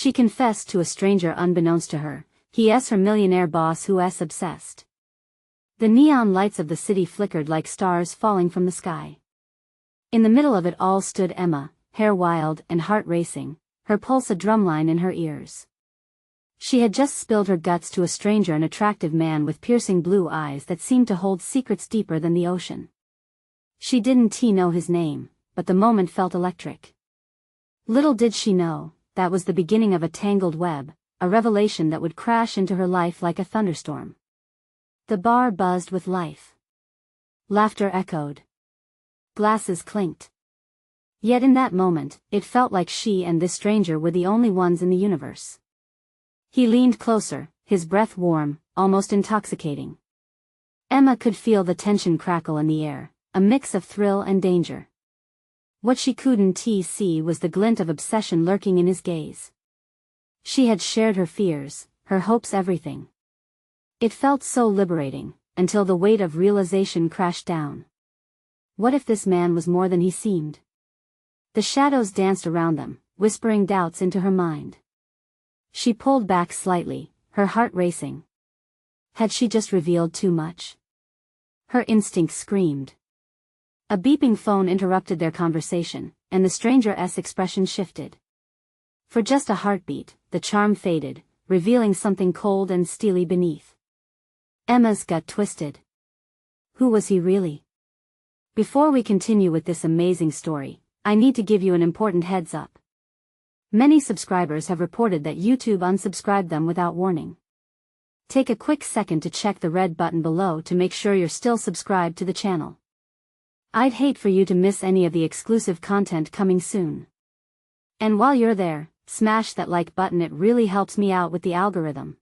She confessed to a stranger unbeknownst to her. He's her millionaire boss who's obsessed. The neon lights of the city flickered like stars falling from the sky. In the middle of it all stood Emma, hair wild and heart racing, her pulse a drumline in her ears. She had just spilled her guts to a stranger, an attractive man with piercing blue eyes that seemed to hold secrets deeper than the ocean. She didn't know his name, but the moment felt electric. Little did she know, that was the beginning of a tangled web, a revelation that would crash into her life like a thunderstorm. The bar buzzed with life. Laughter echoed. Glasses clinked. Yet in that moment, it felt like she and this stranger were the only ones in the universe. He leaned closer, his breath warm, almost intoxicating. Emma could feel the tension crackle in the air, a mix of thrill and danger. What she couldn't see was the glint of obsession lurking in his gaze. She had shared her fears, her hopes, everything. It felt so liberating, until the weight of realization crashed down. What if this man was more than he seemed? The shadows danced around them, whispering doubts into her mind. She pulled back slightly, her heart racing. Had she just revealed too much? Her instinct screamed. A beeping phone interrupted their conversation, and the stranger's expression shifted. For just a heartbeat, the charm faded, revealing something cold and steely beneath. Emma's gut twisted. Who was he really? Before we continue with this amazing story, I need to give you an important heads up. Many subscribers have reported that YouTube unsubscribed them without warning. Take a quick second to check the red button below to make sure you're still subscribed to the channel. I'd hate for you to miss any of the exclusive content coming soon. And while you're there, smash that like button, it really helps me out with the algorithm.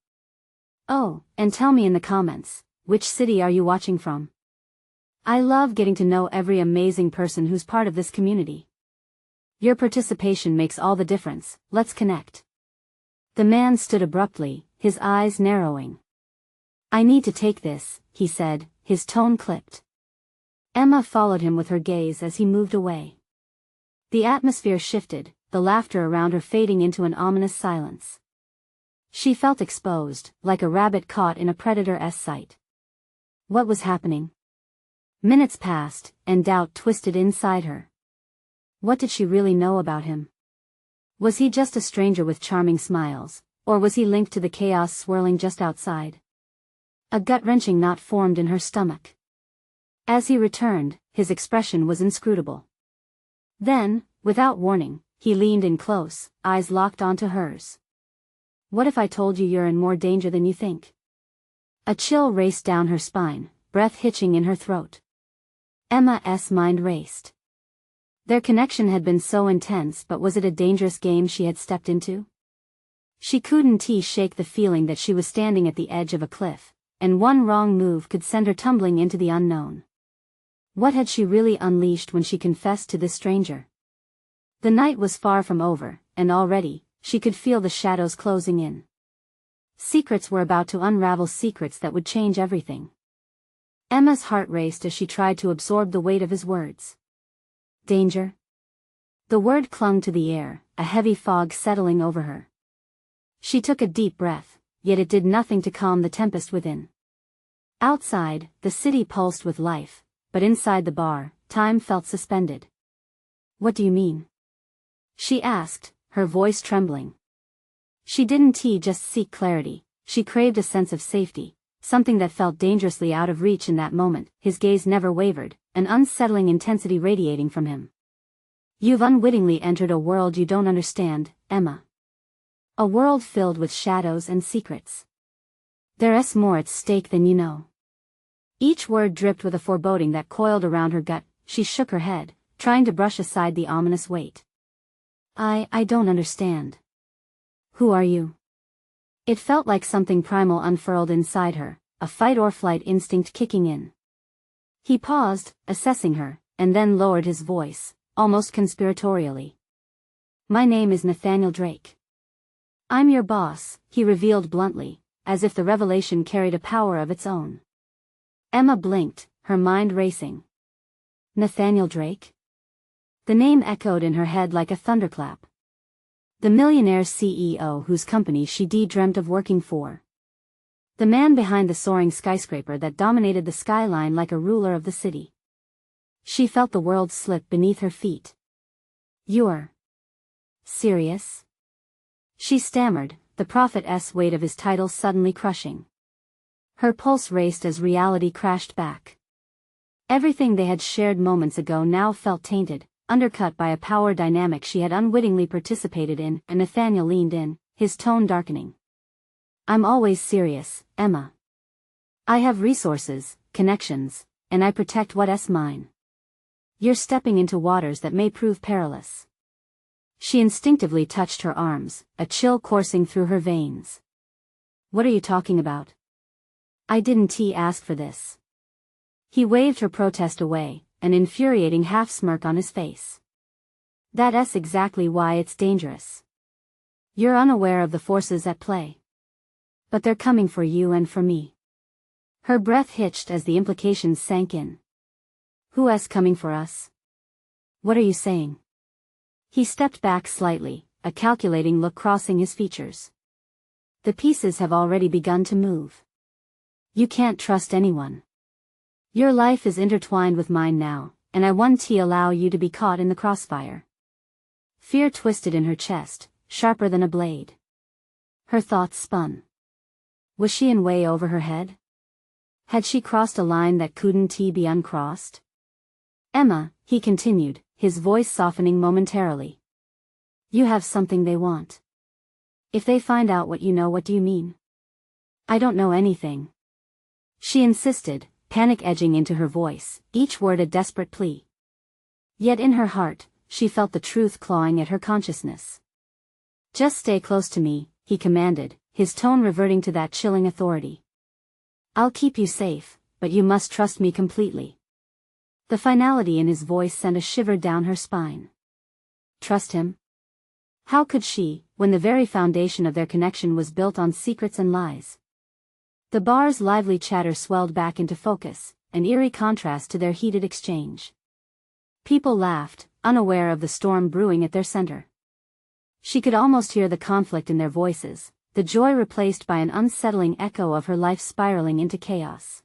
Oh, and tell me in the comments, which city are you watching from? I love getting to know every amazing person who's part of this community. Your participation makes all the difference. Let's connect. The man stood abruptly, his eyes narrowing. I need to take this, he said, his tone clipped. Emma followed him with her gaze as he moved away. The atmosphere shifted, the laughter around her fading into an ominous silence. She felt exposed, like a rabbit caught in a predator's sight. What was happening? Minutes passed, and doubt twisted inside her. What did she really know about him? Was he just a stranger with charming smiles, or was he linked to the chaos swirling just outside? A gut-wrenching knot formed in her stomach. As he returned, his expression was inscrutable. Then, without warning, he leaned in close, eyes locked onto hers. What if I told you you're in more danger than you think? A chill raced down her spine, breath hitching in her throat. Emma's mind raced. Their connection had been so intense, but was it a dangerous game she had stepped into? She couldn't shake the feeling that she was standing at the edge of a cliff, and one wrong move could send her tumbling into the unknown. What had she really unleashed when she confessed to this stranger? The night was far from over, and already, she could feel the shadows closing in. Secrets were about to unravel, secrets that would change everything. Emma's heart raced as she tried to absorb the weight of his words. Danger? The word clung to the air, a heavy fog settling over her. She took a deep breath, yet it did nothing to calm the tempest within. Outside, the city pulsed with life, but inside the bar, time felt suspended. What do you mean? She asked, her voice trembling. She didn't just seek clarity, she craved a sense of safety, something that felt dangerously out of reach in that moment. His gaze never wavered, an unsettling intensity radiating from him. You've unwittingly entered a world you don't understand, Emma. A world filled with shadows and secrets. There's more at stake than you know. Each word dripped with a foreboding that coiled around her gut. She shook her head, trying to brush aside the ominous weight. I don't understand. Who are you? It felt like something primal unfurled inside her, a fight-or-flight instinct kicking in. He paused, assessing her, and then lowered his voice, almost conspiratorially. My name is Nathaniel Drake. I'm your boss, he revealed bluntly, as if the revelation carried a power of its own. Emma blinked, her mind racing. Nathaniel Drake? The name echoed in her head like a thunderclap. The millionaire CEO whose company she dreamt of working for. The man behind the soaring skyscraper that dominated the skyline like a ruler of the city. She felt the world slip beneath her feet. "You're serious?" She stammered, the prophet's weight of his title suddenly crushing. Her pulse raced as reality crashed back. Everything they had shared moments ago now felt tainted, undercut by a power dynamic she had unwittingly participated in, and Nathaniel leaned in, his tone darkening. "I'm always serious, Emma. I have resources, connections, and I protect what's mine. You're stepping into waters that may prove perilous." She instinctively touched her arms, a chill coursing through her veins. "What are you talking about? I didn't ask for this." He waved her protest away, an infuriating half-smirk on his face. "That's exactly why it's dangerous. You're unaware of the forces at play. But they're coming for you and for me." Her breath hitched as the implications sank in. "Who's coming for us? What are you saying?" He stepped back slightly, a calculating look crossing his features. "The pieces have already begun to move. You can't trust anyone. Your life is intertwined with mine now, and I won't allow you to be caught in the crossfire." Fear twisted in her chest, sharper than a blade. Her thoughts spun. Was she in way over her head? Had she crossed a line that couldn't be uncrossed? "Emma," he continued, his voice softening momentarily. "You have something they want. If they find out what you know, what do you mean?" "I don't know anything," she insisted, panic edging into her voice, each word a desperate plea. Yet in her heart, she felt the truth clawing at her consciousness. "Just stay close to me," he commanded, his tone reverting to that chilling authority. "I'll keep you safe, but you must trust me completely." The finality in his voice sent a shiver down her spine. Trust him? How could she, when the very foundation of their connection was built on secrets and lies? The bar's lively chatter swelled back into focus, an eerie contrast to their heated exchange. People laughed, unaware of the storm brewing at their center. She could almost hear the conflict in their voices, the joy replaced by an unsettling echo of her life spiraling into chaos.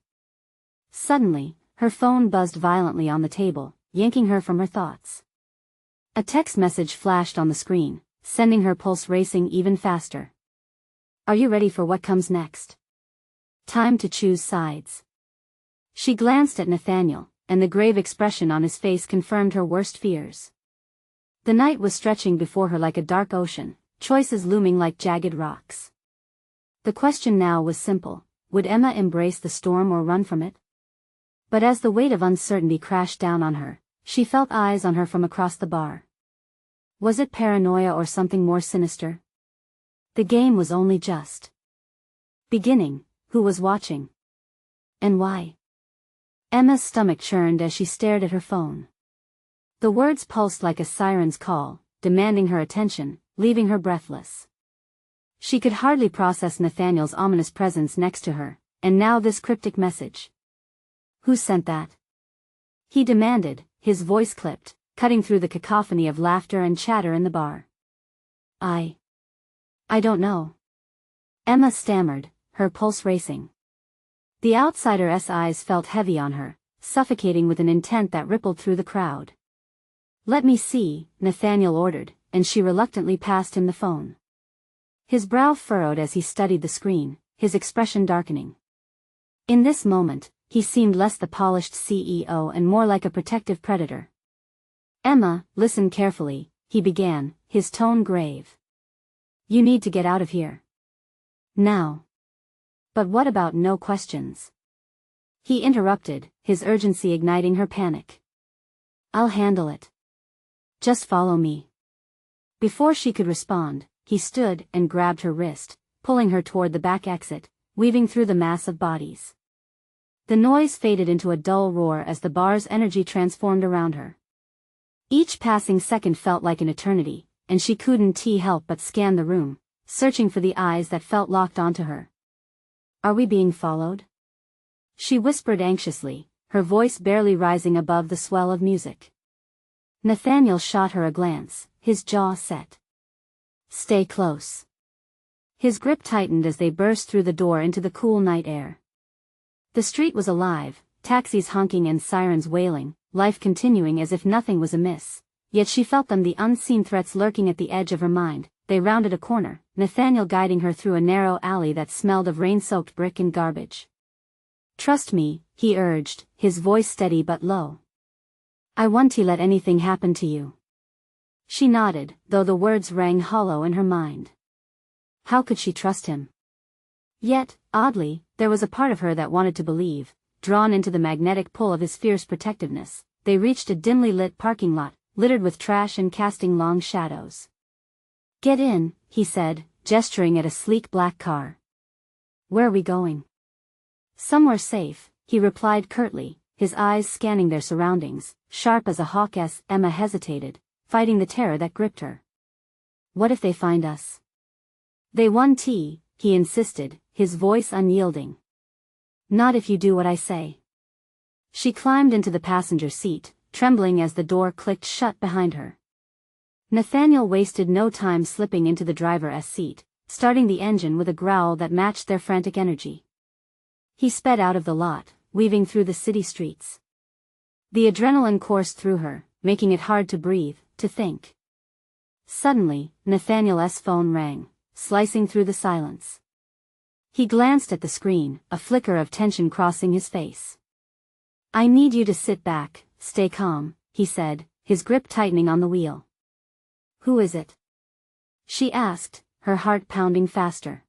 Suddenly, her phone buzzed violently on the table, yanking her from her thoughts. A text message flashed on the screen, sending her pulse racing even faster. "Are you ready for what comes next? Time to choose sides." She glanced at Nathaniel, and the grave expression on his face confirmed her worst fears. The night was stretching before her like a dark ocean, choices looming like jagged rocks. The question now was simple: would Emma embrace the storm or run from it? But as the weight of uncertainty crashed down on her, she felt eyes on her from across the bar. Was it paranoia or something more sinister? The game was only just beginning. Who was watching? And why? Emma's stomach churned as she stared at her phone. The words pulsed like a siren's call, demanding her attention, leaving her breathless. She could hardly process Nathaniel's ominous presence next to her, and now this cryptic message. "Who sent that?" he demanded, his voice clipped, cutting through the cacophony of laughter and chatter in the bar. I don't know." Emma stammered, her pulse racing. The outsider's eyes felt heavy on her, suffocating with an intent that rippled through the crowd. "Let me see," Nathaniel ordered, and she reluctantly passed him the phone. His brow furrowed as he studied the screen, his expression darkening. In this moment, he seemed less the polished CEO and more like a protective predator. "Emma, listen carefully," he began, his tone grave. "You need to get out of here. Now." "But what about no questions?" he interrupted, his urgency igniting her panic. "I'll handle it. Just follow me." Before she could respond, he stood and grabbed her wrist, pulling her toward the back exit, weaving through the mass of bodies. The noise faded into a dull roar as the bar's energy transformed around her. Each passing second felt like an eternity, and she couldn't help but scan the room, searching for the eyes that felt locked onto her. "Are we being followed?" she whispered anxiously, her voice barely rising above the swell of music. Nathaniel shot her a glance, his jaw set. Stay close. His grip tightened as they burst through the door into the cool night air. The street was alive, taxis honking and sirens wailing, life continuing as if nothing was amiss. Yet she felt them, the unseen threats lurking at the edge of her mind. They rounded a corner, Nathaniel guiding her through a narrow alley that smelled of rain-soaked brick and garbage. Trust me, he urged, his voice steady but low. I won't let anything happen to you. She nodded, though the words rang hollow in her mind. How could she trust him? Yet, oddly, there was a part of her that wanted to believe. Drawn into the magnetic pull of his fierce protectiveness, they reached a dimly lit parking lot, littered with trash and casting long shadows. Get in, he said, gesturing at a sleek black car. Where are we going? Somewhere safe, he replied curtly, his eyes scanning their surroundings, sharp as a hawk's. Emma hesitated, fighting the terror that gripped her. What if they find us? They won't, he insisted, his voice unyielding. Not if you do what I say. She climbed into the passenger seat, trembling as the door clicked shut behind her. Nathaniel wasted no time slipping into the driver's seat, starting the engine with a growl that matched their frantic energy. He sped out of the lot, weaving through the city streets. The adrenaline coursed through her, making it hard to breathe, to think. Suddenly, Nathaniel's phone rang, slicing through the silence. He glanced at the screen, a flicker of tension crossing his face. I need you to sit back, stay calm, he said, his grip tightening on the wheel. Who is it? She asked, her heart pounding faster.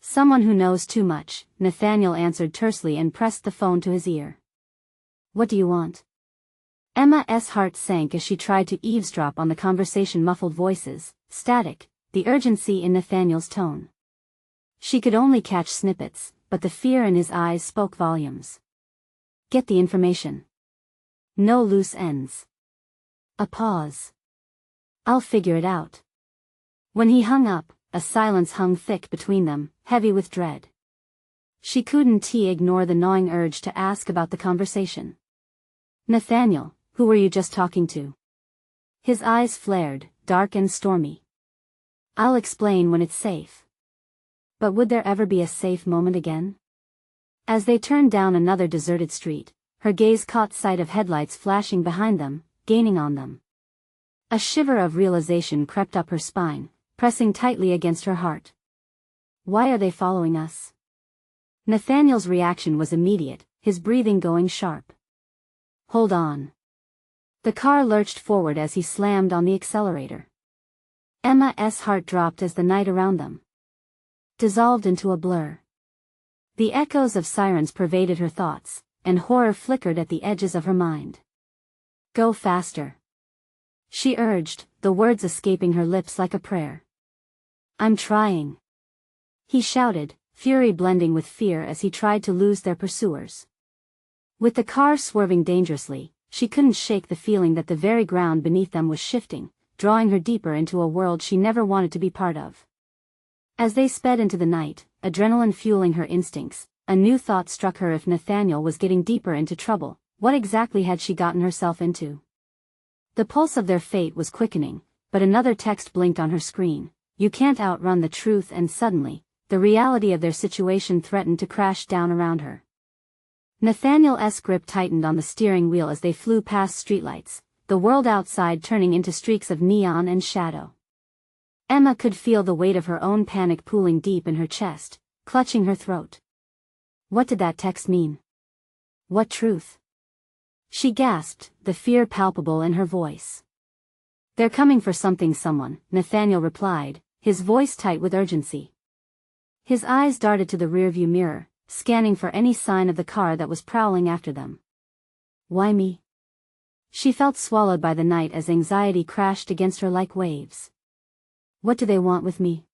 Someone who knows too much, Nathaniel answered tersely and pressed the phone to his ear. What do you want? Emma's heart sank as she tried to eavesdrop on the conversation, muffled voices, static, the urgency in Nathaniel's tone. She could only catch snippets, but the fear in his eyes spoke volumes. Get the information. No loose ends. A pause. I'll figure it out. When he hung up, a silence hung thick between them, heavy with dread. She couldn't ignore the gnawing urge to ask about the conversation. Nathaniel, who were you just talking to? His eyes flared, dark and stormy. I'll explain when it's safe. But would there ever be a safe moment again? As they turned down another deserted street, her gaze caught sight of headlights flashing behind them, gaining on them. A shiver of realization crept up her spine, pressing tightly against her heart. Why are they following us? Nathaniel's reaction was immediate, his breathing going sharp. Hold on. The car lurched forward as he slammed on the accelerator. Emma's heart dropped as the night around them dissolved into a blur. The echoes of sirens pervaded her thoughts, and horror flickered at the edges of her mind. Go faster. She urged, the words escaping her lips like a prayer. I'm trying. He shouted, fury blending with fear as he tried to lose their pursuers. With the car swerving dangerously, she couldn't shake the feeling that the very ground beneath them was shifting, drawing her deeper into a world she never wanted to be part of. As they sped into the night, adrenaline fueling her instincts, a new thought struck her. If Nathaniel was getting deeper into trouble, what exactly had she gotten herself into? The pulse of their fate was quickening, but another text blinked on her screen. You can't outrun the truth. And suddenly, the reality of their situation threatened to crash down around her. Nathaniel's grip tightened on the steering wheel as they flew past streetlights, the world outside turning into streaks of neon and shadow. Emma could feel the weight of her own panic pooling deep in her chest, clutching her throat. What did that text mean? What truth? She gasped, the fear palpable in her voice. They're coming for someone, Nathaniel replied, his voice tight with urgency. His eyes darted to the rearview mirror, scanning for any sign of the car that was prowling after them. Why me? She felt swallowed by the night as anxiety crashed against her like waves. What do they want with me?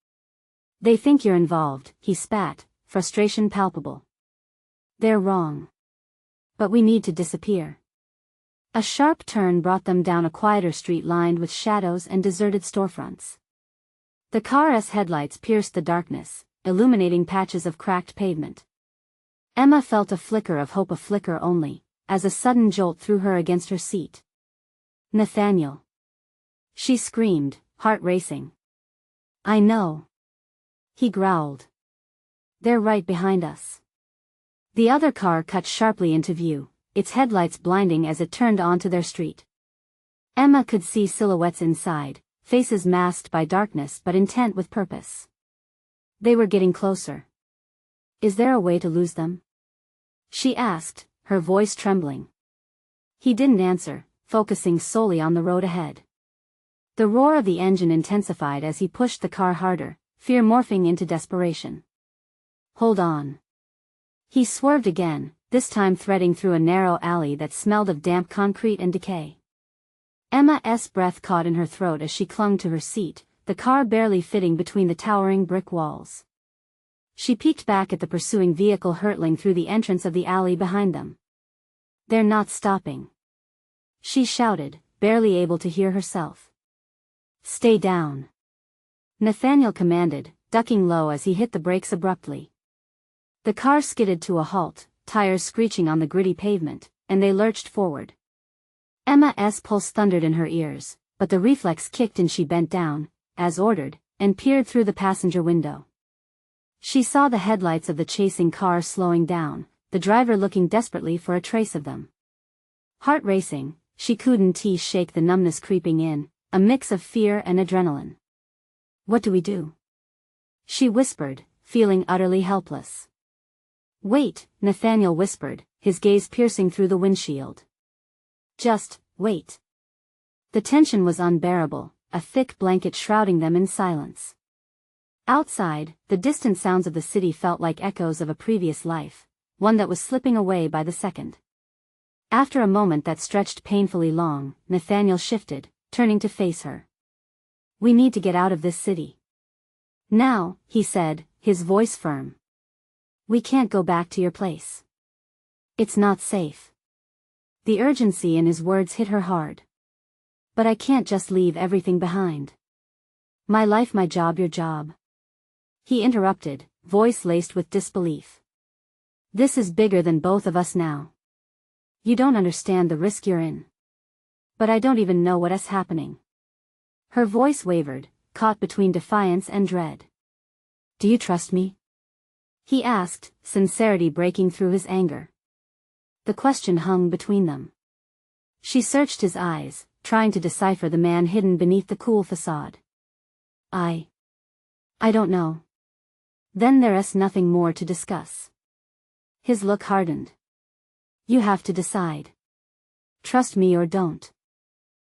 They think you're involved, he spat, frustration palpable. They're wrong. But we need to disappear. A sharp turn brought them down a quieter street lined with shadows and deserted storefronts. The car's headlights pierced the darkness, illuminating patches of cracked pavement. Emma felt a flicker of hope, a flicker only, as a sudden jolt threw her against her seat. Nathaniel! She screamed, heart racing. I know. He growled. They're right behind us. The other car cut sharply into view, its headlights blinding as it turned onto their street. Emma could see silhouettes inside, faces masked by darkness but intent with purpose. They were getting closer. Is there a way to lose them? She asked, her voice trembling. He didn't answer, focusing solely on the road ahead. The roar of the engine intensified as he pushed the car harder, fear morphing into desperation. Hold on. He swerved again, this time threading through a narrow alley that smelled of damp concrete and decay. Emma's breath caught in her throat as she clung to her seat, the car barely fitting between the towering brick walls. She peeked back at the pursuing vehicle hurtling through the entrance of the alley behind them. They're not stopping. She shouted, barely able to hear herself. Stay down. Nathaniel commanded, ducking low as he hit the brakes abruptly. The car skidded to a halt, tires screeching on the gritty pavement, and they lurched forward. Emma's pulse thundered in her ears, but the reflex kicked and she bent down, as ordered, and peered through the passenger window. She saw the headlights of the chasing car slowing down, the driver looking desperately for a trace of them. Heart racing, she couldn't shake the numbness creeping in, a mix of fear and adrenaline. What do we do? She whispered, feeling utterly helpless. Wait, Nathaniel whispered, his gaze piercing through the windshield. Just, wait. The tension was unbearable, a thick blanket shrouding them in silence. Outside, the distant sounds of the city felt like echoes of a previous life, one that was slipping away by the second. After a moment that stretched painfully long, Nathaniel shifted, turning to face her. We need to get out of this city. Now, he said, his voice firm. We can't go back to your place. It's not safe. The urgency in his words hit her hard. But I can't just leave everything behind. My life, my job, your job. He interrupted, voice laced with disbelief. This is bigger than both of us now. You don't understand the risk you're in. But I don't even know what's happening. Her voice wavered, caught between defiance and dread. Do you trust me? He asked, sincerity breaking through his anger. The question hung between them. She searched his eyes, trying to decipher the man hidden beneath the cool facade. I don't know. Then there's nothing more to discuss. His look hardened. You have to decide. Trust me or don't.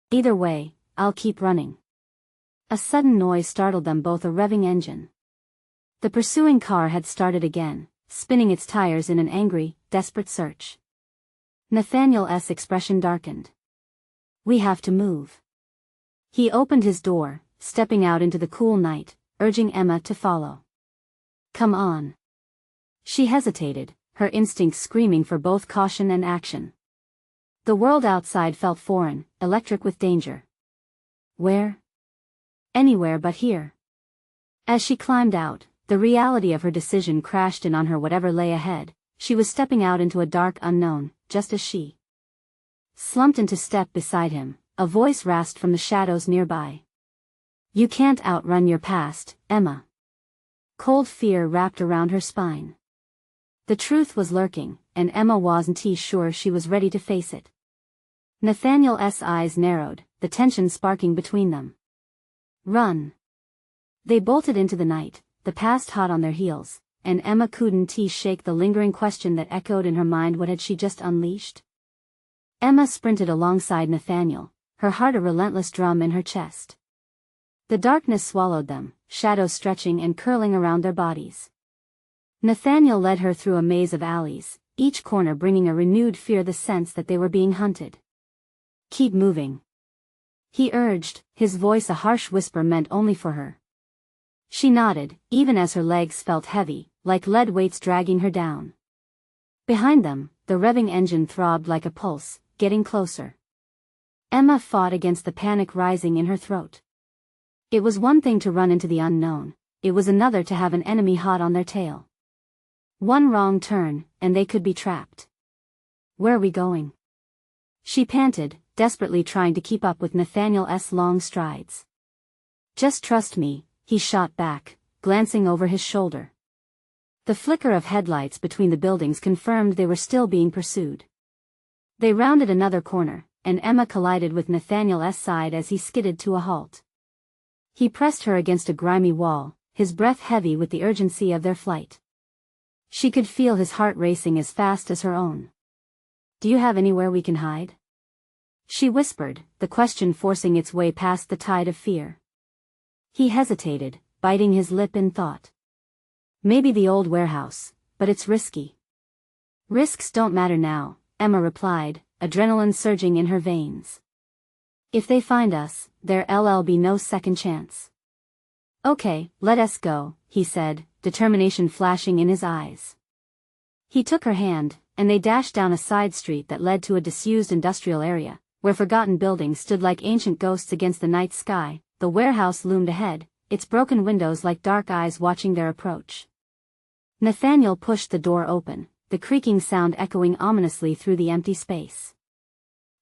Either way, I'll keep running. A sudden noise startled them both, a revving engine. The pursuing car had started again, spinning its tires in an angry, desperate search. Nathaniel's expression darkened. We have to move. He opened his door, stepping out into the cool night, urging Emma to follow. Come on. She hesitated, her instincts screaming for both caution and action. The world outside felt foreign, electric with danger. Where? Anywhere but here. As she climbed out, the reality of her decision crashed in on her. Whatever lay ahead, she was stepping out into a dark unknown, just as she slumped into step beside him, a voice rasped from the shadows nearby. You can't outrun your past, Emma. Cold fear wrapped around her spine. The truth was lurking, and Emma wasn't sure she was ready to face it. Nathaniel's eyes narrowed, the tension sparking between them. Run. They bolted into the night, the past hot on their heels, and Emma couldn't shake the lingering question that echoed in her mind. What had she just unleashed? Emma sprinted alongside Nathaniel, her heart a relentless drum in her chest. The darkness swallowed them, shadows stretching and curling around their bodies. Nathaniel led her through a maze of alleys, each corner bringing a renewed fear, the sense that they were being hunted. Keep moving. He urged, his voice a harsh whisper meant only for her. She nodded, even as her legs felt heavy, like lead weights dragging her down. Behind them, the revving engine throbbed like a pulse, getting closer. Emma fought against the panic rising in her throat. It was one thing to run into the unknown, it was another to have an enemy hot on their tail. One wrong turn, and they could be trapped. Where are we going? She panted, desperately trying to keep up with Nathaniel's long strides. Just trust me, he shot back, glancing over his shoulder. The flicker of headlights between the buildings confirmed they were still being pursued. They rounded another corner, and Emma collided with Nathaniel's side as he skidded to a halt. He pressed her against a grimy wall, his breath heavy with the urgency of their flight. She could feel his heart racing as fast as her own. "Do you have anywhere we can hide?" she whispered, the question forcing its way past the tide of fear. He hesitated, biting his lip in thought. "Maybe the old warehouse, but it's risky." "Risks don't matter now," Emma replied, adrenaline surging in her veins. "If they find us, there'll be no second chance." "Okay, let us go," he said, determination flashing in his eyes. He took her hand, and they dashed down a side street that led to a disused industrial area, where forgotten buildings stood like ancient ghosts against the night sky. The warehouse loomed ahead, its broken windows like dark eyes watching their approach. Nathaniel pushed the door open, the creaking sound echoing ominously through the empty space.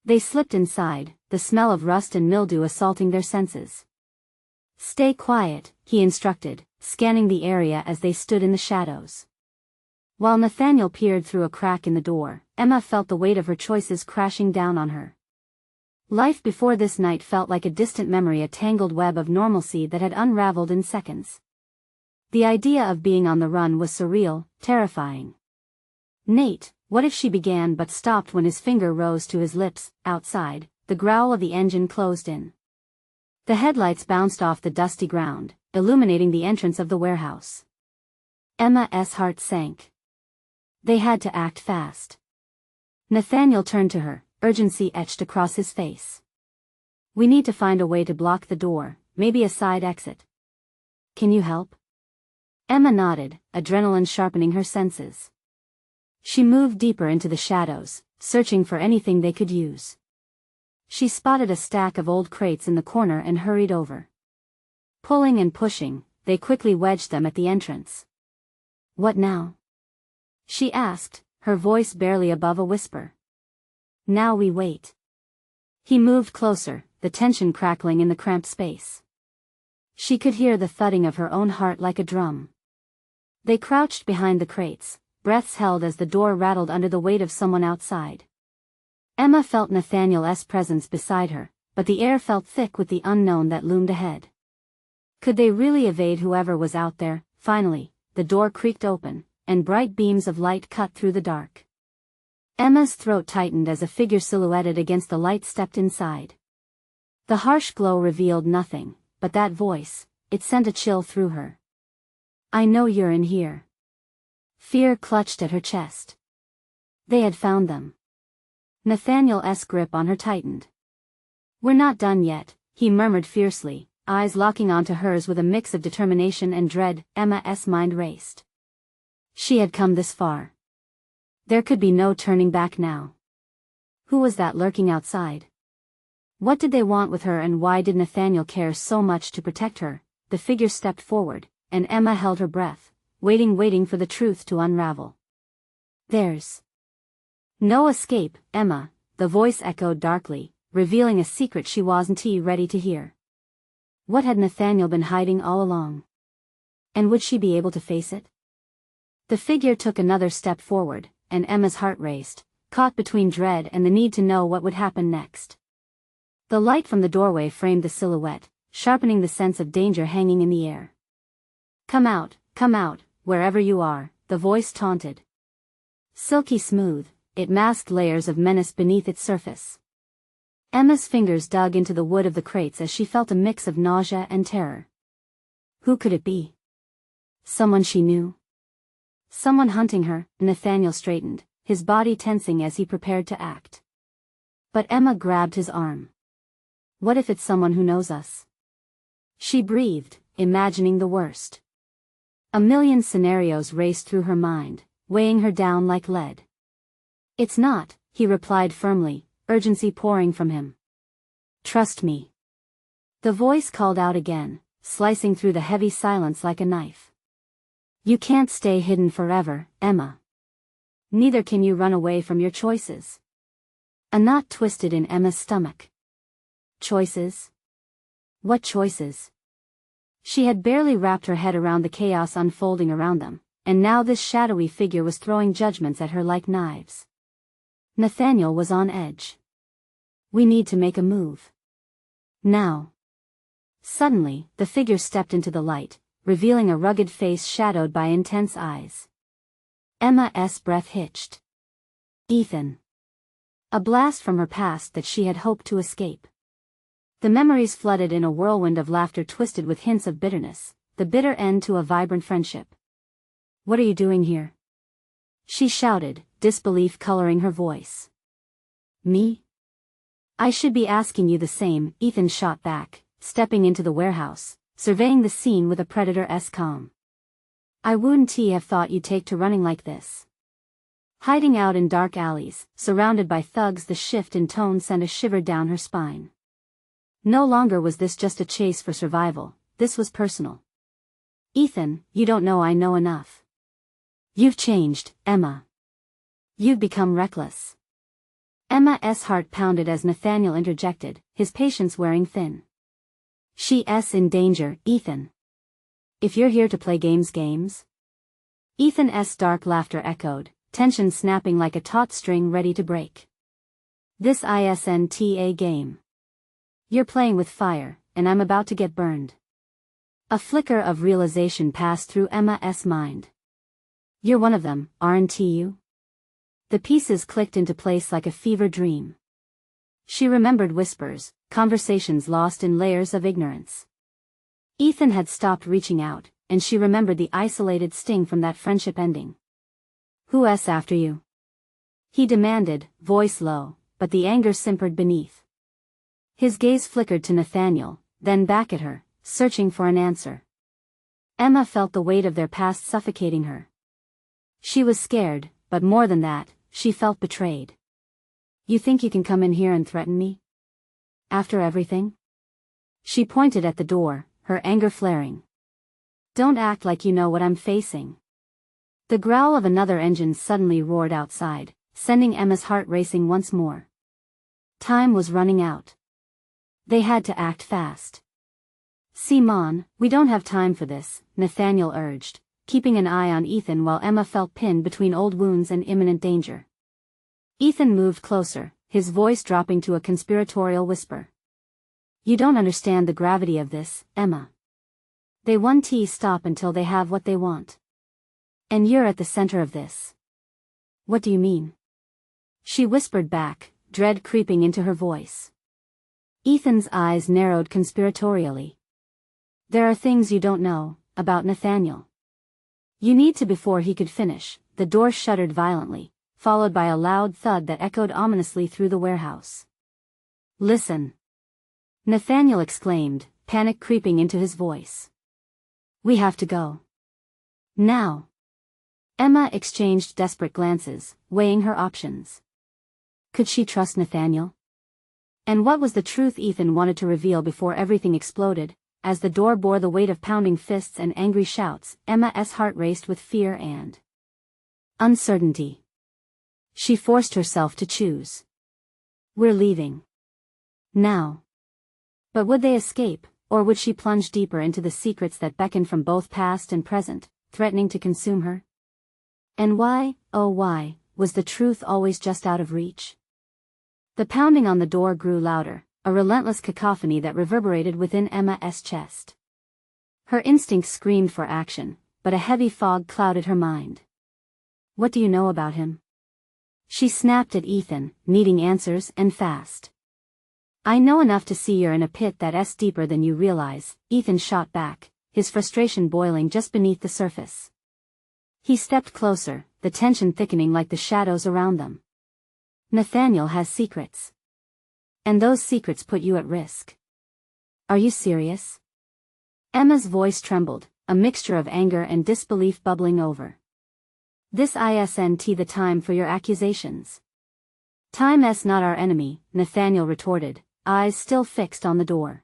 They slipped inside, the smell of rust and mildew assaulting their senses. "Stay quiet," he instructed, scanning the area as they stood in the shadows. While Nathaniel peered through a crack in the door, Emma felt the weight of her choices crashing down on her. Life before this night felt like a distant memory, a tangled web of normalcy that had unraveled in seconds. The idea of being on the run was surreal, terrifying. "Nate," what if she began but stopped when his finger rose to his lips. Outside, the growl of the engine closed in. The headlights bounced off the dusty ground, illuminating the entrance of the warehouse. Emma's heart sank. They had to act fast. Nathaniel turned to her, urgency etched across his face. "We need to find a way to block the door, maybe a side exit. Can you help?" Emma nodded, adrenaline sharpening her senses. She moved deeper into the shadows, searching for anything they could use. She spotted a stack of old crates in the corner and hurried over. Pulling and pushing, they quickly wedged them at the entrance. "What now?" she asked, her voice barely above a whisper. "Now we wait." He moved closer, the tension crackling in the cramped space. She could hear the thudding of her own heart like a drum. They crouched behind the crates, breaths held as the door rattled under the weight of someone outside. Emma felt Nathaniel's presence beside her, but the air felt thick with the unknown that loomed ahead. Could they really evade whoever was out there? Finally, the door creaked open, and bright beams of light cut through the dark. Emma's throat tightened as a figure silhouetted against the light stepped inside. The harsh glow revealed nothing, but that voice, it sent a chill through her. "I know you're in here." Fear clutched at her chest. They had found them. Nathaniel's grip on her tightened. "We're not done yet," he murmured fiercely, eyes locking onto hers with a mix of determination and dread. Emma's mind raced. She had come this far. There could be no turning back now. Who was that lurking outside? What did they want with her, and why did Nathaniel care so much to protect her? The figure stepped forward, and Emma held her breath, waiting for the truth to unravel. "There's no escape, Emma," the voice echoed darkly, revealing a secret she wasn't ready to hear. What had Nathaniel been hiding all along? And would she be able to face it? The figure took another step forward, and Emma's heart raced, caught between dread and the need to know what would happen next. The light from the doorway framed the silhouette, sharpening the sense of danger hanging in the air. Come out, wherever you are," the voice taunted. Silky smooth, it masked layers of menace beneath its surface. Emma's fingers dug into the wood of the crates as she felt a mix of nausea and terror. Who could it be? Someone she knew? Someone hunting her? Nathaniel straightened, his body tensing as he prepared to act. But Emma grabbed his arm. "What if it's someone who knows us?" She breathed, imagining the worst. A million scenarios raced through her mind, weighing her down like lead. "It's not," he replied firmly, urgency pouring from him. "Trust me." The voice called out again, slicing through the heavy silence like a knife. "You can't stay hidden forever, Emma. Neither can you run away from your choices." A knot twisted in Emma's stomach. Choices? What choices? She had barely wrapped her head around the chaos unfolding around them, and now this shadowy figure was throwing judgments at her like knives. Nathaniel was on edge. We need to make a move. Now. Suddenly, the figure stepped into the light, revealing a rugged face shadowed by intense eyes. Emma's breath hitched. Ethan. A blast from her past that she had hoped to escape. The memories flooded in a whirlwind of laughter twisted with hints of bitterness, the bitter end to a vibrant friendship. What are you doing here? She shouted, disbelief coloring her voice. Me? I should be asking you the same, Ethan shot back, stepping into the warehouse, surveying the scene with a predator-esque calm. I wouldn't have thought you'd take to running like this. Hiding out in dark alleys, surrounded by thugs, the shift in tone sent a shiver down her spine. No longer was this just a chase for survival, this was personal. Ethan, you don't know I know enough. You've changed, Emma. You've become reckless. Emma's heart pounded as Nathaniel interjected, his patience wearing thin. She's in danger, Ethan. If you're here to play games. Ethan's dark laughter echoed, tension snapping like a taut string ready to break. This isn't a game. You're playing with fire, and I'm about to get burned. A flicker of realization passed through Emma's mind. You're one of them, aren't you? The pieces clicked into place like a fever dream. She remembered whispers, conversations lost in layers of ignorance. Ethan had stopped reaching out, and she remembered the isolated sting from that friendship ending. Who's after you? He demanded, voice low, but the anger simpered beneath. His gaze flickered to Nathaniel, then back at her, searching for an answer. Emma felt the weight of their past suffocating her. She was scared, but more than that, she felt betrayed. You think you can come in here and threaten me? After everything? She pointed at the door, her anger flaring. Don't act like you know what I'm facing. The growl of another engine suddenly roared outside, sending Emma's heart racing once more. Time was running out. They had to act fast. Simon, we don't have time for this, Nathaniel urged, keeping an eye on Ethan while Emma felt pinned between old wounds and imminent danger. Ethan moved closer, his voice dropping to a conspiratorial whisper. You don't understand the gravity of this, Emma. They won't stop until they have what they want. And you're at the center of this. What do you mean? She whispered back, dread creeping into her voice. Ethan's eyes narrowed conspiratorially. There are things you don't know, about Nathaniel. You need to. Before he could finish, the door shuddered violently, followed by a loud thud that echoed ominously through the warehouse. Listen! Nathaniel exclaimed, panic creeping into his voice. We have to go. Now! Emma exchanged desperate glances, weighing her options. Could she trust Nathaniel? And what was the truth Ethan wanted to reveal before everything exploded? As the door bore the weight of pounding fists and angry shouts, Emma's heart raced with fear and uncertainty. She forced herself to choose. We're leaving. Now. But would they escape, or would she plunge deeper into the secrets that beckoned from both past and present, threatening to consume her? And why, oh why, was the truth always just out of reach? The pounding on the door grew louder, a relentless cacophony that reverberated within Emma's chest. Her instincts screamed for action, but a heavy fog clouded her mind. What do you know about him? She snapped at Ethan, needing answers and fast. I know enough to see you're in a pit that's deeper than you realize, Ethan shot back, his frustration boiling just beneath the surface. He stepped closer, the tension thickening like the shadows around them. Nathaniel has secrets. And those secrets put you at risk. Are you serious? Emma's voice trembled, a mixture of anger and disbelief bubbling over. This isn't the time for your accusations. Time's not our enemy, Nathaniel retorted, eyes still fixed on the door.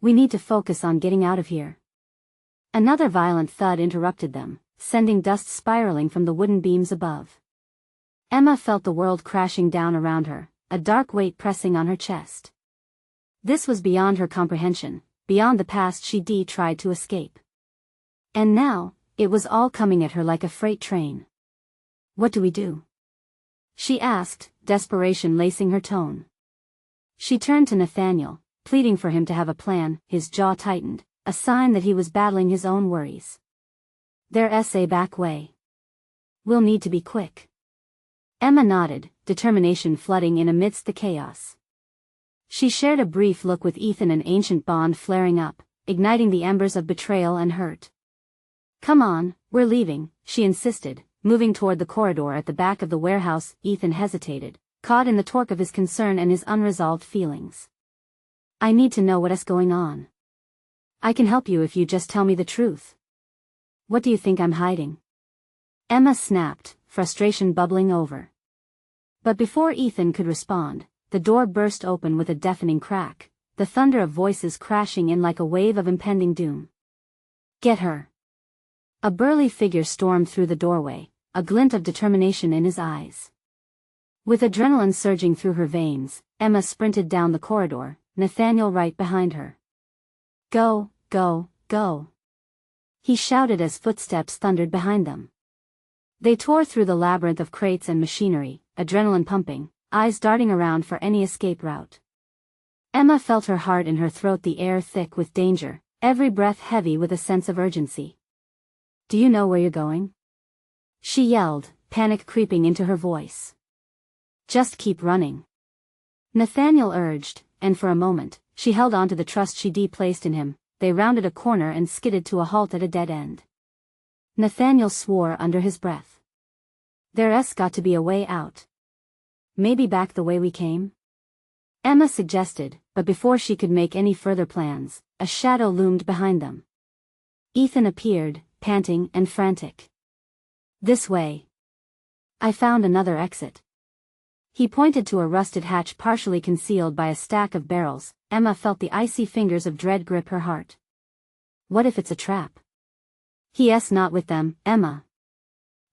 We need to focus on getting out of here. Another violent thud interrupted them, sending dust spiraling from the wooden beams above. Emma felt the world crashing down around her, a dark weight pressing on her chest. This was beyond her comprehension, beyond the past she'd tried to escape. And now, it was all coming at her like a freight train. What do we do? She asked, desperation lacing her tone. She turned to Nathaniel, pleading for him to have a plan. His jaw tightened, a sign that he was battling his own worries. There's a back way. We'll need to be quick. Emma nodded, determination flooding in amidst the chaos. She shared a brief look with Ethan, an ancient bond flaring up, igniting the embers of betrayal and hurt. Come on, we're leaving, she insisted, moving toward the corridor at the back of the warehouse. Ethan hesitated, caught in the torque of his concern and his unresolved feelings. I need to know what's going on. I can help you if you just tell me the truth. What do you think I'm hiding? Emma snapped, frustration bubbling over. But before Ethan could respond, the door burst open with a deafening crack, the thunder of voices crashing in like a wave of impending doom. Get her! A burly figure stormed through the doorway, a glint of determination in his eyes. With adrenaline surging through her veins, Emma sprinted down the corridor, Nathaniel right behind her. Go, go, go! He shouted as footsteps thundered behind them. They tore through the labyrinth of crates and machinery, adrenaline pumping, eyes darting around for any escape route. Emma felt her heart in her throat, the air thick with danger, every breath heavy with a sense of urgency. Do you know where you're going? She yelled, panic creeping into her voice. Just keep running. Nathaniel urged, and for a moment, she held on to the trust she'd placed in him. They rounded a corner and skidded to a halt at a dead end. Nathaniel swore under his breath. There's got to be a way out. Maybe back the way we came? Emma suggested, but before she could make any further plans, a shadow loomed behind them. Ethan appeared, panting and frantic. This way. I found another exit. He pointed to a rusted hatch partially concealed by a stack of barrels. Emma felt the icy fingers of dread grip her heart. What if it's a trap? He's not with them, Emma.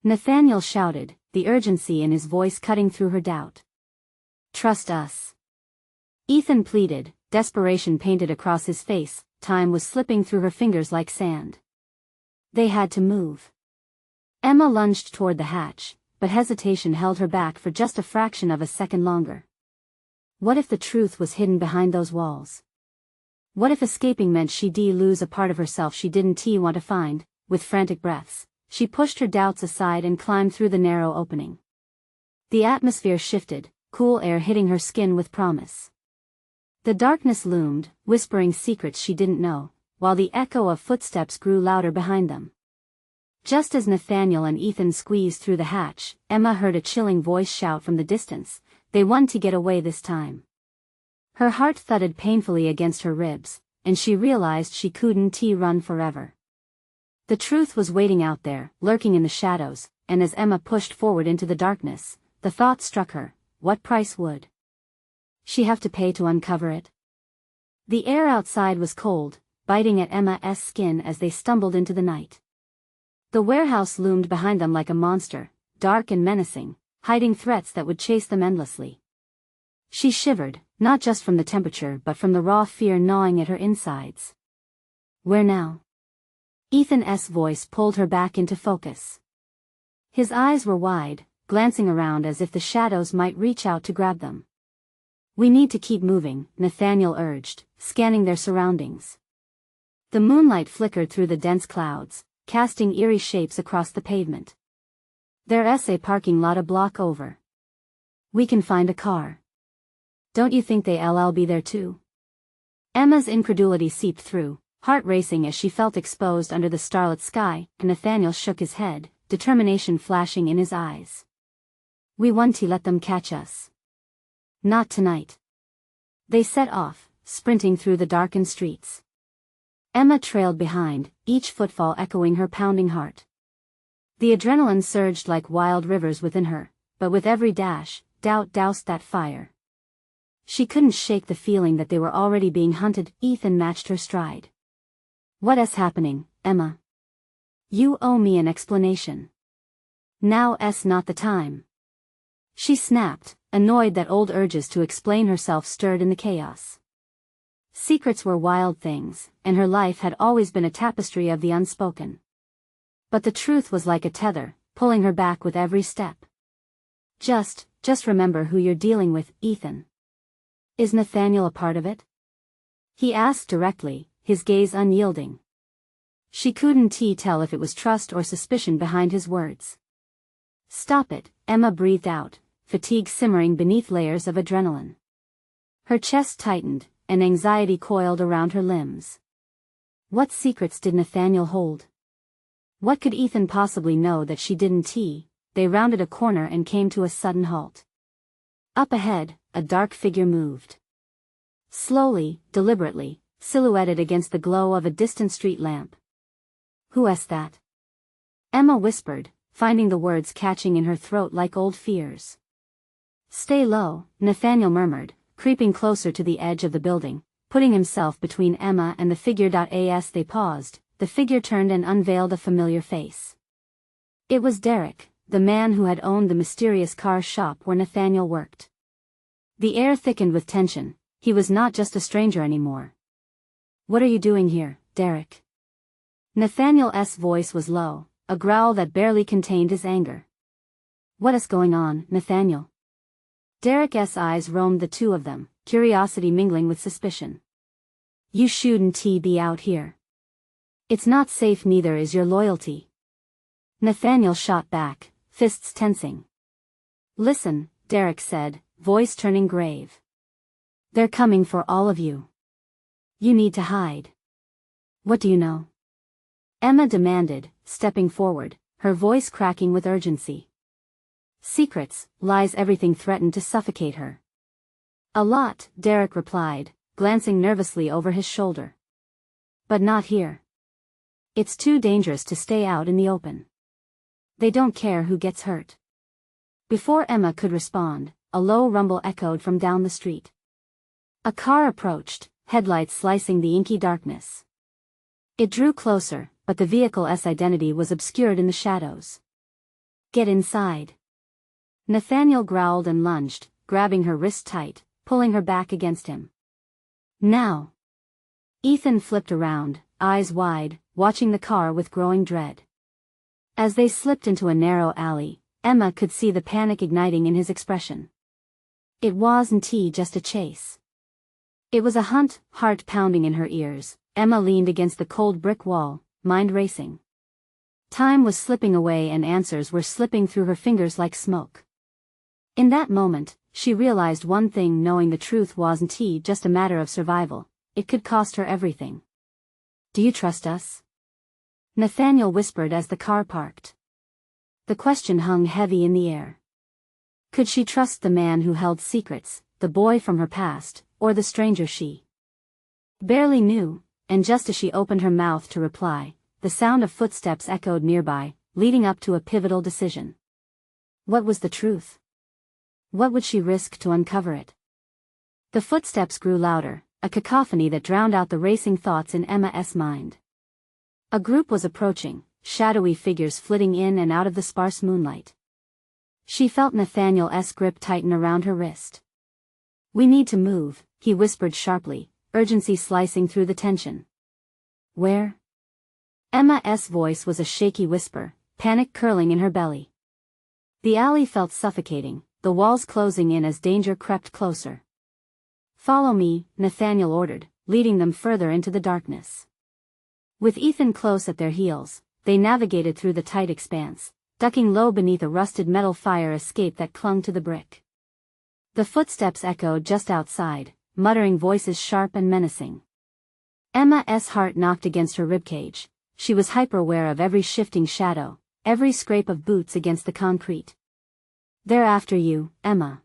Nathaniel shouted, the urgency in his voice cutting through her doubt. Trust us. Ethan pleaded, desperation painted across his face. Time was slipping through her fingers like sand. They had to move. Emma lunged toward the hatch, but hesitation held her back for just a fraction of a second longer. What if the truth was hidden behind those walls? What if escaping meant she'd lose a part of herself she didn't want to find? With frantic breaths, she pushed her doubts aside and climbed through the narrow opening. The atmosphere shifted, cool air hitting her skin with promise. The darkness loomed, whispering secrets she didn't know, while the echo of footsteps grew louder behind them. Just as Nathaniel and Ethan squeezed through the hatch, Emma heard a chilling voice shout from the distance, they want to get away this time. Her heart thudded painfully against her ribs, and she realized she couldn't run forever. The truth was waiting out there, lurking in the shadows, and as Emma pushed forward into the darkness, the thought struck her, what price would she have to pay to uncover it? The air outside was cold, biting at Emma's skin as they stumbled into the night. The warehouse loomed behind them like a monster, dark and menacing, hiding threats that would chase them endlessly. She shivered, not just from the temperature but from the raw fear gnawing at her insides. Where now? Ethan's voice pulled her back into focus. His eyes were wide, glancing around as if the shadows might reach out to grab them. We need to keep moving, Nathaniel urged, scanning their surroundings. The moonlight flickered through the dense clouds, casting eerie shapes across the pavement. There's a parking lot a block over. We can find a car. Don't you think they'll be there too? Emma's incredulity seeped through, heart racing as she felt exposed under the starlit sky. Nathaniel shook his head, determination flashing in his eyes. We want to let them catch us. Not tonight. They set off, sprinting through the darkened streets. Emma trailed behind, each footfall echoing her pounding heart. The adrenaline surged like wild rivers within her, but with every dash, doubt doused that fire. She couldn't shake the feeling that they were already being hunted. Ethan matched her stride. What's happening, Emma? You owe me an explanation. Now's not the time. She snapped, annoyed that old urges to explain herself stirred in the chaos. Secrets were wild things, and her life had always been a tapestry of the unspoken. But the truth was like a tether, pulling her back with every step. Just remember who you're dealing with, Ethan. Is Nathaniel a part of it? He asked directly, his gaze unyielding. She couldn't tell if it was trust or suspicion behind his words. Stop it, Emma breathed out, fatigue simmering beneath layers of adrenaline. Her chest tightened, and anxiety coiled around her limbs. What secrets did Nathaniel hold? What could Ethan possibly know that she didn't? They rounded a corner and came to a sudden halt. Up ahead, a dark figure moved. Slowly, deliberately, silhouetted against the glow of a distant street lamp. Who's that? Emma whispered, finding the words catching in her throat like old fears. Stay low, Nathaniel murmured, creeping closer to the edge of the building, putting himself between Emma and the figure. As they paused, the figure turned and unveiled a familiar face. It was Derek, the man who had owned the mysterious car shop where Nathaniel worked. The air thickened with tension. He was not just a stranger anymore. What are you doing here, Derek? Nathaniel's voice was low, a growl that barely contained his anger. What is going on, Nathaniel? Derek's eyes roamed the two of them, curiosity mingling with suspicion. You shouldn't be out here. It's not safe, neither is your loyalty. Nathaniel shot back, fists tensing. Listen, Derek said, voice turning grave. They're coming for all of you. You need to hide. What do you know? Emma demanded, stepping forward, her voice cracking with urgency. Secrets, lies, everything threatened to suffocate her. A lot, Derek replied, glancing nervously over his shoulder. But not here. It's too dangerous to stay out in the open. They don't care who gets hurt. Before Emma could respond, a low rumble echoed from down the street. A car approached, headlights slicing the inky darkness. It drew closer, but the vehicle's identity was obscured in the shadows. Get inside. Nathaniel growled and lunged, grabbing her wrist tight, pulling her back against him. Now. Ethan flipped around, eyes wide, watching the car with growing dread. As they slipped into a narrow alley, Emma could see the panic igniting in his expression. It wasn't just a chase. It was a hunt, heart pounding in her ears. Emma leaned against the cold brick wall, mind racing. Time was slipping away and answers were slipping through her fingers like smoke. In that moment, she realized one thing: knowing the truth wasn't just a matter of survival, it could cost her everything. Do you trust us? Nathaniel whispered as the car parked. The question hung heavy in the air. Could she trust the man who held secrets, the boy from her past, or the stranger she barely knew? And just as she opened her mouth to reply, the sound of footsteps echoed nearby, leading up to a pivotal decision. What was the truth? What would she risk to uncover it? The footsteps grew louder, a cacophony that drowned out the racing thoughts in Emma's mind. A group was approaching, shadowy figures flitting in and out of the sparse moonlight. She felt Nathaniel's grip tighten around her wrist. We need to move, he whispered sharply, urgency slicing through the tension. Where? Emma's voice was a shaky whisper, panic curling in her belly. The alley felt suffocating, the walls closing in as danger crept closer. Follow me, Nathaniel ordered, leading them further into the darkness. With Ethan close at their heels, they navigated through the tight expanse, ducking low beneath a rusted metal fire escape that clung to the brick. The footsteps echoed just outside, muttering voices sharp and menacing. Emma's heart knocked against her ribcage. She was hyper-aware of every shifting shadow, every scrape of boots against the concrete. They're after you, Emma.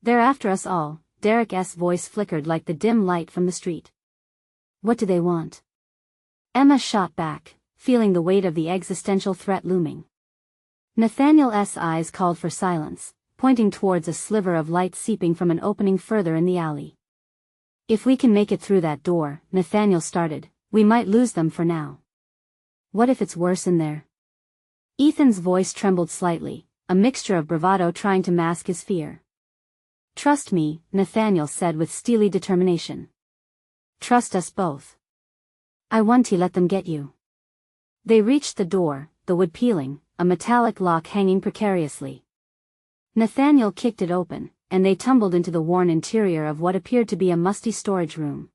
They're after us all, Derek's voice flickered like the dim light from the street. What do they want? Emma shot back, feeling the weight of the existential threat looming. Nathaniel's eyes called for silence, pointing towards a sliver of light seeping from an opening further in the alley. If we can make it through that door, Nathaniel started, we might lose them for now. What if it's worse in there? Ethan's voice trembled slightly, a mixture of bravado trying to mask his fear. Trust me, Nathaniel said with steely determination. Trust us both. I won't let them get you. They reached the door, the wood peeling, a metallic lock hanging precariously. Nathaniel kicked it open, and they tumbled into the worn interior of what appeared to be a musty storage room.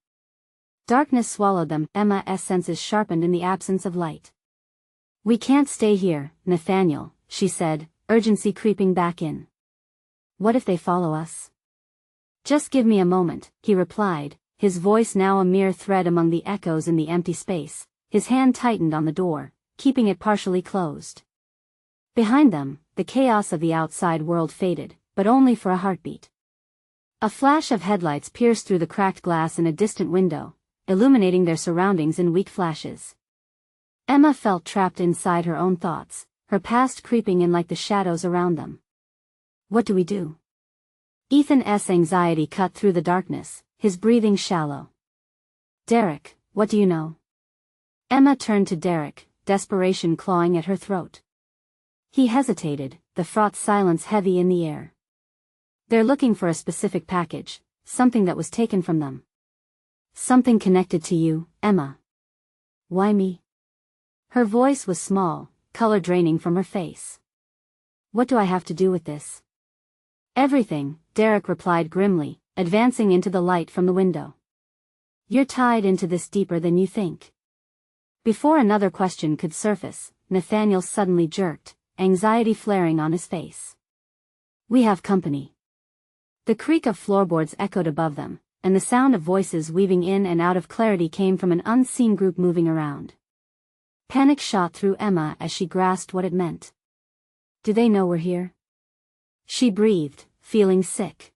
Darkness swallowed them, Emma's senses sharpened in the absence of light. We can't stay here, Nathaniel, she said, urgency creeping back in. What if they follow us? Just give me a moment, he replied, his voice now a mere thread among the echoes in the empty space. His hand tightened on the door, keeping it partially closed. Behind them, the chaos of the outside world faded, but only for a heartbeat. A flash of headlights pierced through the cracked glass in a distant window, illuminating their surroundings in weak flashes. Emma felt trapped inside her own thoughts, her past creeping in like the shadows around them. What do we do? Ethan's anxiety cut through the darkness, his breathing shallow. Derek, what do you know? Emma turned to Derek, desperation clawing at her throat. He hesitated, the fraught silence heavy in the air. They're looking for a specific package, something that was taken from them. Something connected to you, Emma. Why me? Her voice was small, color draining from her face. What do I have to do with this? Everything, Derek replied grimly, advancing into the light from the window. You're tied into this deeper than you think. Before another question could surface, Nathaniel suddenly jerked, anxiety flaring on his face. We have company. The creak of floorboards echoed above them, and the sound of voices weaving in and out of clarity came from an unseen group moving around. Panic shot through Emma as she grasped what it meant. Do they know we're here? She breathed, feeling sick.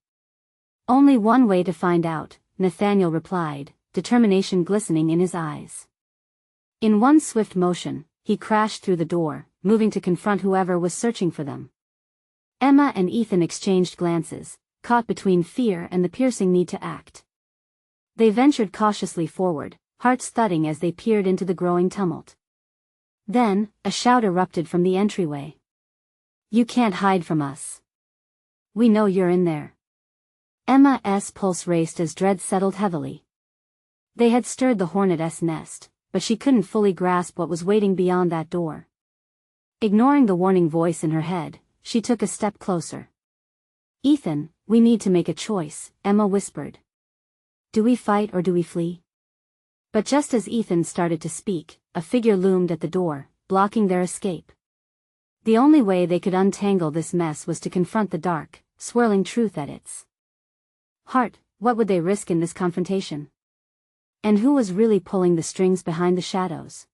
Only one way to find out, Nathaniel replied, determination glistening in his eyes. In one swift motion, he crashed through the door, moving to confront whoever was searching for them. Emma and Ethan exchanged glances, caught between fear and the piercing need to act. They ventured cautiously forward, hearts thudding as they peered into the growing tumult. Then, a shout erupted from the entryway. You can't hide from us. We know you're in there. Emma's pulse raced as dread settled heavily. They had stirred the hornet's nest, but she couldn't fully grasp what was waiting beyond that door. Ignoring the warning voice in her head, she took a step closer. Ethan, we need to make a choice, Emma whispered. Do we fight or do we flee? But just as Ethan started to speak, a figure loomed at the door, blocking their escape. The only way they could untangle this mess was to confront the dark, swirling truth at its heart. What would they risk in this confrontation? And who was really pulling the strings behind the shadows?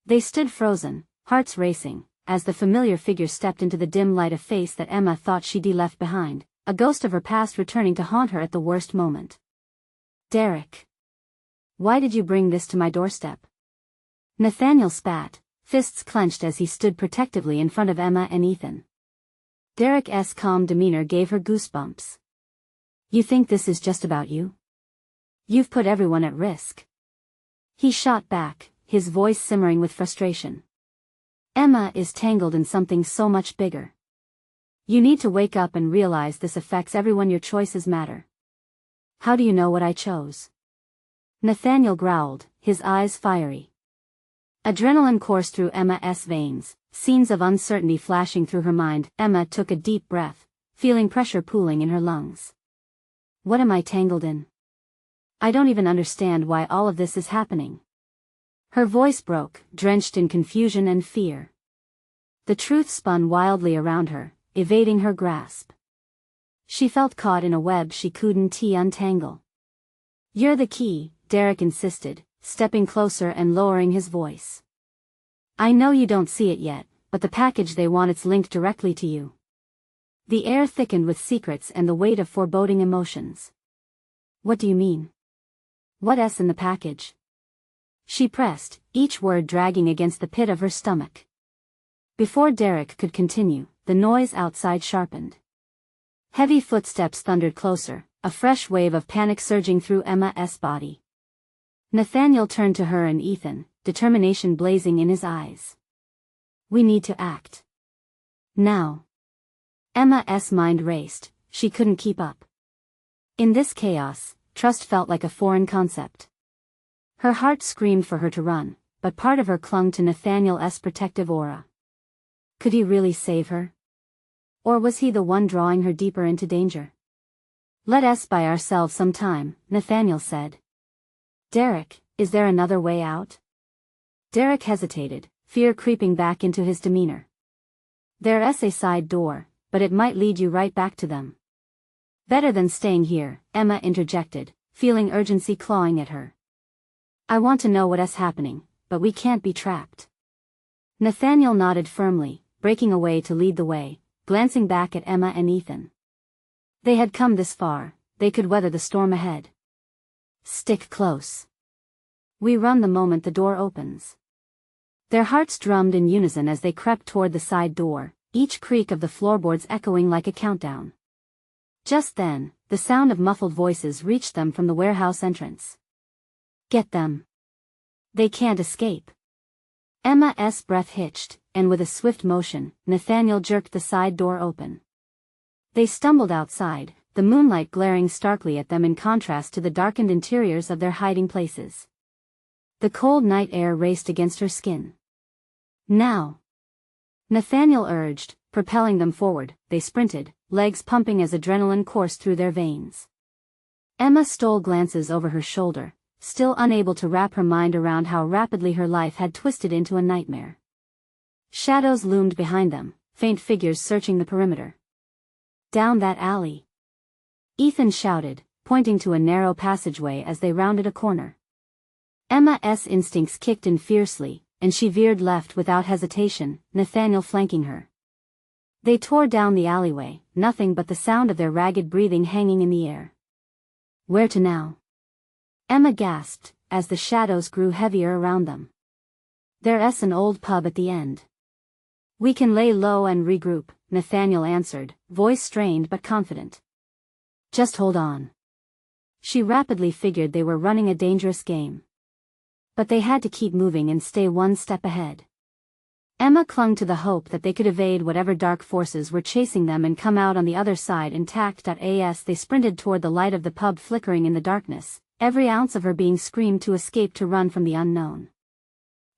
They stood frozen, hearts racing, as the familiar figure stepped into the dim light, a face that Emma thought she'd left behind, a ghost of her past returning to haunt her at the worst moment. Derek. Why did you bring this to my doorstep? Nathaniel spat, fists clenched as he stood protectively in front of Emma and Ethan. Derek's calm demeanor gave her goosebumps. You think this is just about you? You've put everyone at risk. He shot back, his voice simmering with frustration. Emma is tangled in something so much bigger. You need to wake up and realize this affects everyone. Your choices matter. How do you know what I chose? Nathaniel growled, his eyes fiery. Adrenaline coursed through Emma's veins, scenes of uncertainty flashing through her mind. Emma took a deep breath, feeling pressure pooling in her lungs. What am I tangled in? I don't even understand why all of this is happening. Her voice broke, drenched in confusion and fear. The truth spun wildly around her, evading her grasp. She felt caught in a web she couldn't untangle. You're the key, Derek insisted, stepping closer and lowering his voice. I know you don't see it yet, but the package they want, it's linked directly to you. The air thickened with secrets and the weight of foreboding emotions. What do you mean? What's in the package? She pressed, each word dragging against the pit of her stomach. Before Derek could continue, the noise outside sharpened. Heavy footsteps thundered closer, a fresh wave of panic surging through Emma's body. Nathaniel turned to her and Ethan, determination blazing in his eyes. We need to act. Now. Emma's mind raced, she couldn't keep up. In this chaos, trust felt like a foreign concept. Her heart screamed for her to run, but part of her clung to Nathaniel's protective aura. Could he really save her? Or was he the one drawing her deeper into danger? "Let us buy ourselves some time," Nathaniel said. "Derek, is there another way out?" Derek hesitated, fear creeping back into his demeanor. "There's a side door, but it might lead you right back to them." "Better than staying here," Emma interjected, feeling urgency clawing at her. "I want to know what's happening, but we can't be trapped." Nathaniel nodded firmly, breaking away to lead the way, glancing back at Emma and Ethan. They had come this far, they could weather the storm ahead. "Stick close. We run the moment the door opens." Their hearts drummed in unison as they crept toward the side door, each creak of the floorboards echoing like a countdown. Just then, the sound of muffled voices reached them from the warehouse entrance. "Get them. They can't escape." Emma's breath hitched, and with a swift motion, Nathaniel jerked the side door open. They stumbled outside, the moonlight glaring starkly at them in contrast to the darkened interiors of their hiding places. The cold night air raced against her skin. "Now!" Nathaniel urged, propelling them forward. They sprinted, legs pumping as adrenaline coursed through their veins. Emma stole glances over her shoulder, still unable to wrap her mind around how rapidly her life had twisted into a nightmare. Shadows loomed behind them, faint figures searching the perimeter. "Down that alley!" Ethan shouted, pointing to a narrow passageway as they rounded a corner. Emma's instincts kicked in fiercely, and she veered left without hesitation, Nathaniel flanking her. They tore down the alleyway, nothing but the sound of their ragged breathing hanging in the air. "Where to now?" Emma gasped, as the shadows grew heavier around them. "There's an old pub at the end." "We can lay low and regroup," Nathaniel answered, voice strained but confident. "Just hold on." She rapidly figured they were running a dangerous game. But they had to keep moving and stay one step ahead. Emma clung to the hope that they could evade whatever dark forces were chasing them and come out on the other side intact. As they sprinted toward the light of the pub flickering in the darkness, every ounce of her being screamed to escape, to run from the unknown.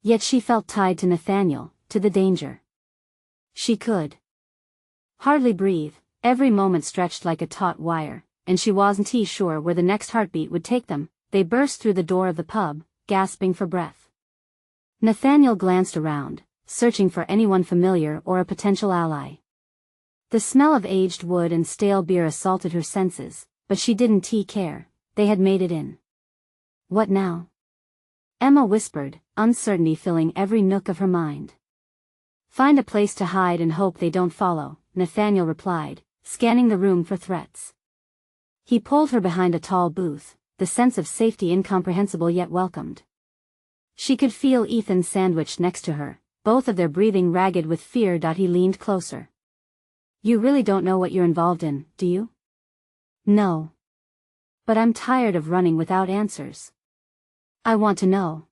Yet she felt tied to Nathaniel, to the danger. She could hardly breathe, every moment stretched like a taut wire, and she wasn't sure where the next heartbeat would take them. They burst through the door of the pub, gasping for breath. Nathaniel glanced around, searching for anyone familiar or a potential ally. The smell of aged wood and stale beer assaulted her senses, but she didn't care. They had made it in. "What now?" Emma whispered, uncertainty filling every nook of her mind. "Find a place to hide and hope they don't follow," Nathaniel replied, scanning the room for threats. He pulled her behind a tall booth, the sense of safety incomprehensible yet welcomed. She could feel Ethan sandwiched next to her, both of their breathing ragged with fear. He leaned closer. "You really don't know what you're involved in, do you?" "No. But I'm tired of running without answers. I want to know."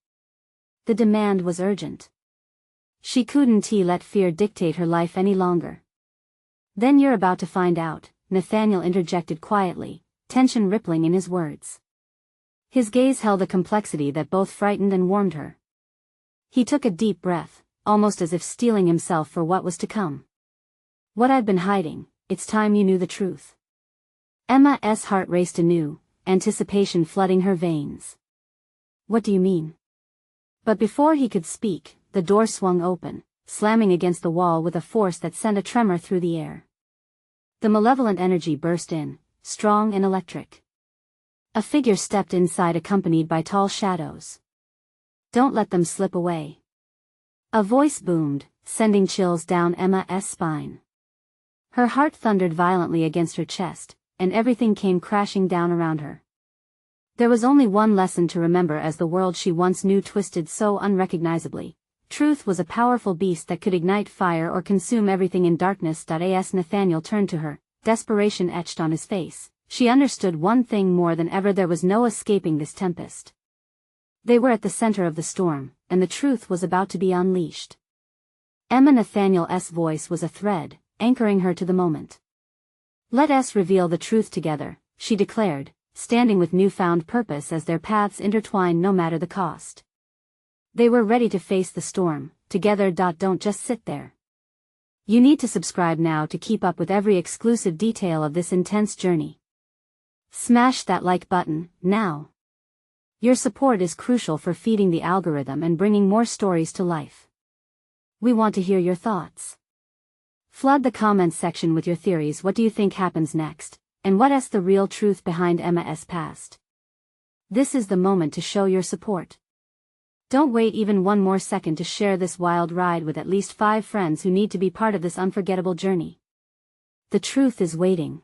The demand was urgent. She couldn't let fear dictate her life any longer. "Then you're about to find out," Nathaniel interjected quietly, tension rippling in his words. His gaze held a complexity that both frightened and warmed her. He took a deep breath, almost as if steeling himself for what was to come. "What I've been hiding, it's time you knew the truth." Emma's heart raced anew, anticipation flooding her veins. "What do you mean?" But before he could speak, the door swung open, slamming against the wall with a force that sent a tremor through the air. The malevolent energy burst in, strong and electric. A figure stepped inside, accompanied by tall shadows. "Don't let them slip away." A voice boomed, sending chills down Emma's spine. Her heart thundered violently against her chest, and everything came crashing down around her. There was only one lesson to remember as the world she once knew twisted so unrecognizably. Truth was a powerful beast that could ignite fire or consume everything in darkness. As Nathaniel turned to her, desperation etched on his face, she understood one thing more than ever: there was no escaping this tempest. They were at the center of the storm, and the truth was about to be unleashed. Nathaniel's voice was a thread, anchoring her to the moment. "Let us reveal the truth together," she declared, standing with newfound purpose as their paths intertwine no matter the cost. They were ready to face the storm, together. Don't just sit there. You need to subscribe now to keep up with every exclusive detail of this intense journey. Smash that like button, now. Your support is crucial for feeding the algorithm and bringing more stories to life. We want to hear your thoughts. Flood the comments section with your theories. What do you think happens next, and what's the real truth behind Emma's past? This is the moment to show your support. Don't wait even one more second to share this wild ride with at least 5 friends who need to be part of this unforgettable journey. The truth is waiting.